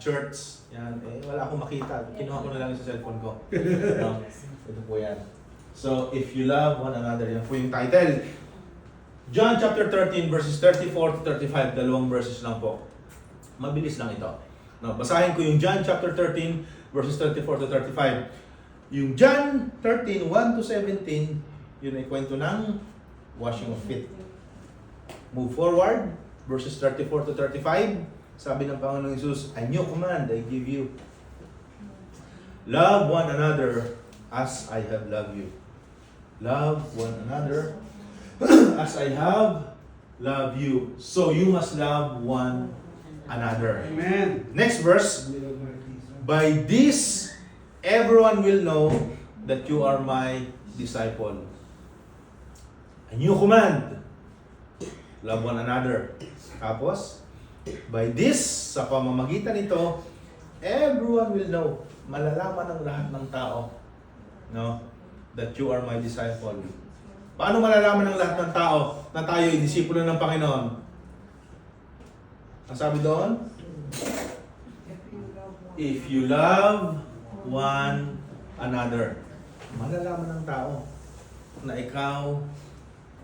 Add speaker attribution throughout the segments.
Speaker 1: church. Yan, wala akong makita. Kinuha ko na lang sa cellphone ko. No? Ito po yan. So, if you love one another, yan po yung title. John chapter 13 verses 34 to 35, dalawang verses lang po. Mabilis lang ito. No, basahin ko yung John chapter 13 verses 34 to 35. Yung John 13, 1 to 17, yun ay kwento ng washing of feet. Move forward, verses 34 to 35. Sabi ng Panginoong Jesus, a new command I give you. Love one another as I have loved you. Love one another as I have loved you. So you must love one another.
Speaker 2: Amen.
Speaker 1: Next verse. By this, everyone will know that you are my disciple. A new command. Love one another. Tapos, by this, sa pamamagitan nito, everyone will know. Malalaman ng lahat ng tao, no, that you are my disciple. Paano malalaman ng lahat ng tao na tayo ay disipulo ng Panginoon? Ang sabi doon? If you love one another. Malalaman ng tao na ikaw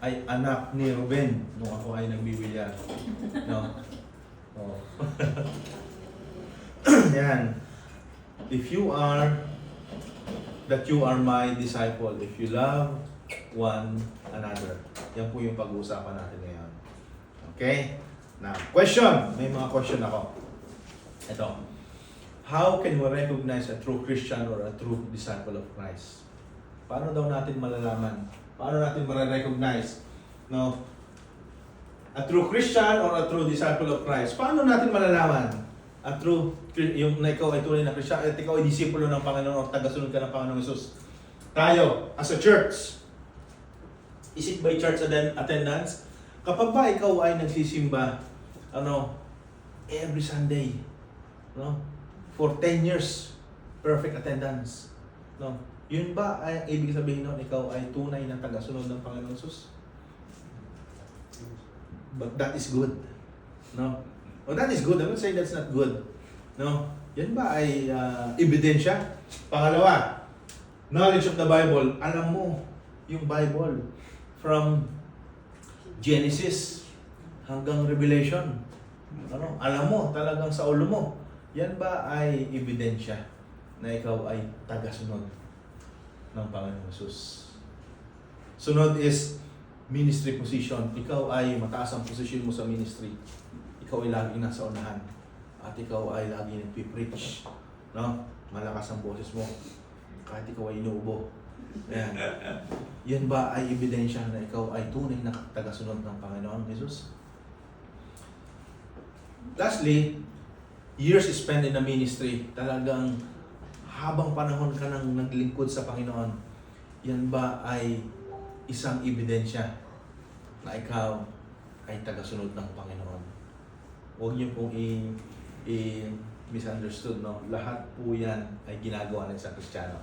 Speaker 1: ay anak ni Ruben nung ako ay nagbibilyan. No? Oh. Yan. If you are, that you are my disciple, if you love one another. Yan po yung pag-uusapan natin ngayon. Okay? Now, question. May mga question ako. Ito. How can we recognize a true Christian or a true disciple of Christ? Paano daw natin malalaman? Paano natin ma-recognize? No? A true Christian or a true disciple of Christ? Paano natin malalaman? A true, yung na ikaw ay tunay na Christian, at ikaw ay disipulo ng Panginoon o tagasunod ka ng Panginoong Jesus. Tayo, as a church, is it by church attendance? Kapag ba ikaw ay nagsisimba, every Sunday, no? For 10 years, perfect attendance, no? Yun ba ay ibig sabihin nun, ikaw ay tunay na tagasunod ng Panginoong Jesus? But that is good, no? Oh, that is good. I'm not saying that's not good. No? Yan ba ay ebidensya? Pangalawa, knowledge of the Bible. Alam mo yung Bible from Genesis hanggang Revelation. Alam mo talagang sa ulo mo. Yan ba ay ebidensya na ikaw ay tagasunod ng Panginoong Jesus? Sunod is ministry position. Ikaw ay mataas ang position mo sa ministry. Ikaw ay lagi nasa unahan. At ikaw ay lagi nagpipreach. No? Malakas ang boses mo. Kahit ikaw ay inuubo. Ayan. Yan ba ay ebidensya na ikaw ay tunay na tagasunod ng Panginoon Jesus? Lastly, years spent in the ministry. Talagang habang panahon ka nang naglingkod sa Panginoon, yan ba ay isang ebidensya na ikaw ay tagasunod ng Panginoon? Huwag niyo pong misunderstood, no? Lahat po yan ay ginagawa ng isang Kristiyano.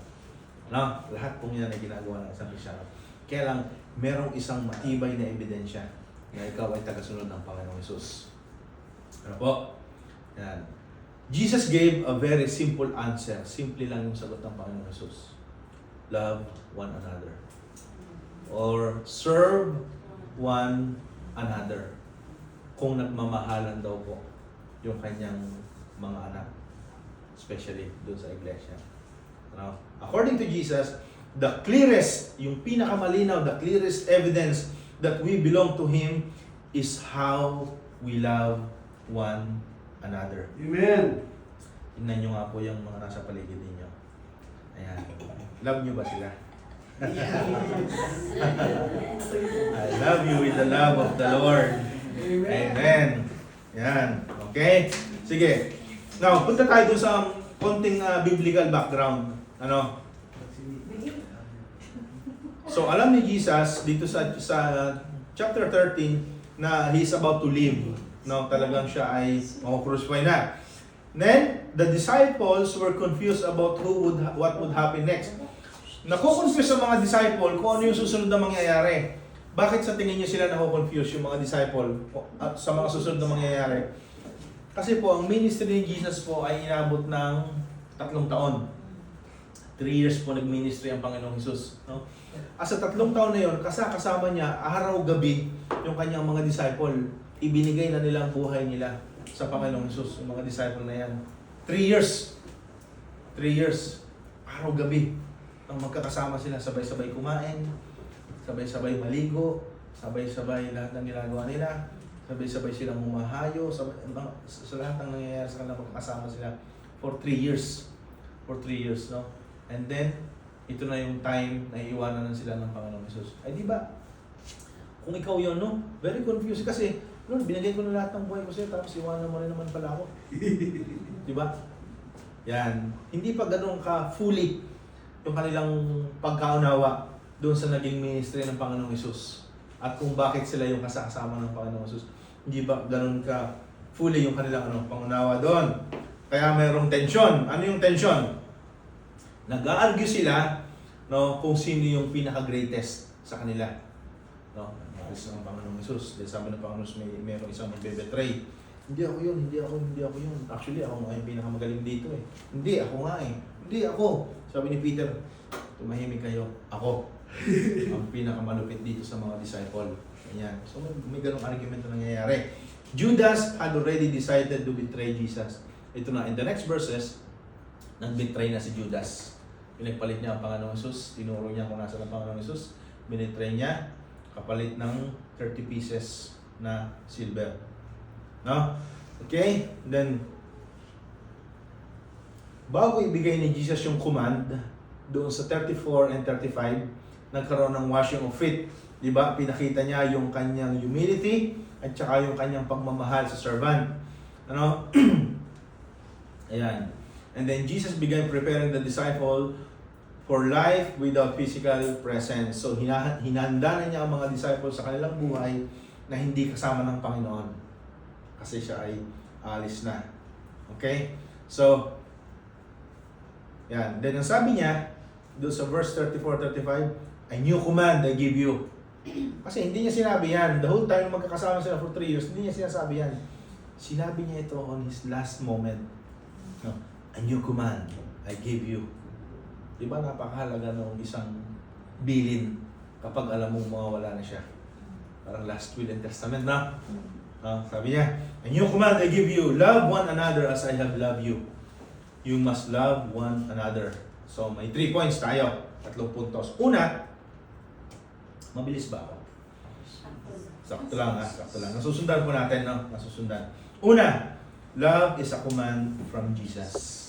Speaker 1: No? Lahat po yan ay ginagawa ng isang Kristiyano. Kaya lang, merong isang matibay na ebidensya na ikaw ay tagasunod ng Panginoong Jesus. Ano po? Yan. Jesus gave a very simple answer. Simple lang yung sagot ng Panginoong Jesus. Love one another. Or serve one another. Kung nagmamahalan daw po yung kanyang mga anak, especially doon sa iglesia. Now, according to Jesus, the clearest, yung pinakamalinaw, the clearest evidence that we belong to Him is how we love one another.
Speaker 2: Amen.
Speaker 1: Tingnan nyo nga po yung mga nasa paligid ninyo. Ayan. Love nyo ba sila? I love you with the love of the Lord. Amen. Yan. Okay? Sige. Now, punta tayo dun sa konting biblical background. Ano? So, alam ni Jesus dito sa chapter 13 na he's about to leave. No, talagang siya ay crucify na. Then, the disciples were confused about what would happen next. Nakukonfuse sa mga disciple kung ano yung susunod na mangyayari. Bakit sa tingin niyo sila nakukonfuse yung mga disciple sa mga susunod na mangyayari? Kasi po, ang ministry ni Jesus po ay inabot ng 3 taon. 3 years po nag-ministry ang Panginoong Hesus. No? As sa 3 taon na yon, kasama niya, araw-gabi, yung kanyang mga disciple, ibinigay na nila ang buhay nila sa Panginoong Hesus, yung mga disciple na yan. 3 years. 3 years. Araw-gabi. Ang magkakasama sila, sabay-sabay kumain, sabay-sabay maligo, sabay-sabay lahat ng ginagawa nila, sabay-sabay silang humahayo, sa lahat ng nangyayari sa kanila, magkakasama sila for 3 years. For 3 years, no? And then, ito na yung time na iiwanan na sila ng Panginoong Hesus. Ay di ba? Kung ikaw yun, no? Very confused kasi, Lord, binigay ko na lahat ng buhay ko sa'yo, tapos iwanan mo rin naman pala ako. Di ba? Yan. Hindi pa ganun ka fully yung kanilang pagkaunawa doon sa naging ministry ng Panginoong Hesus. At kung bakit sila yung kasama ng Panginoong Hesus. Hindi ba ganun ka fully yung kanilang pangunawa doon. Kaya mayroong tension. Ano yung tension? Nag-a-argue sila, no, kung sino yung pinaka-greatest sa kanila. No? Nag-aalis ng Panginoong Hesus. Dahil sabi ng Panginoong Hesus, mayroong isang magbe-betray. Hindi ako yun. Actually, ako nga yung pinakamagaling dito eh. Hindi, ako nga eh. Hindi, ako. Sabi ni Peter, tumahimik kayo. Ako. Ang pinakamalupit dito sa mga disciple. Ayan. So may ganong argument na nangyayari. Judas had already decided to betray Jesus. Ito na, in the next verses, nag-betray na si Judas. Pinagpalit niya ang Panginoong Hesus. Tinuro niya kung nasa ang Panginoong Hesus. Binitray niya. Kapalit ng 30 pieces na silver. No? Okay? Then, bago ibigay ni Jesus yung command, doon sa 34 and 35, nagkaroon ng washing of feet. Diba? Pinakita niya yung kanyang humility at saka yung kanyang pagmamahal sa servant. Ano? Ayan. And then Jesus began preparing the disciple for life without physical presence. So hinanda na niya ang mga disciples sa kanilang buhay na hindi kasama ng Panginoon. Kasi siya ay alis na. Okay? So, yan. Then ang sabi niya, doon sa verse 34-35, a new command I give you. Kasi hindi niya sinabi yan. The whole time magkakasama sila for 3 years, hindi niya sinasabi yan. Sinabi niya ito on his last moment. No. A new command I give you. Diba napakahalaga ng isang bilin kapag alam mong mawawala na siya. Parang last will and testament na. Sabi niya, a new command I give you, love one another as I have loved you. You must love one another. So may 3 points tayo. 3 puntos. Una, mabilis ba ako? Sakto lang. Nasusundan po natin, no? Nasusundan. Una, love is a command from Jesus.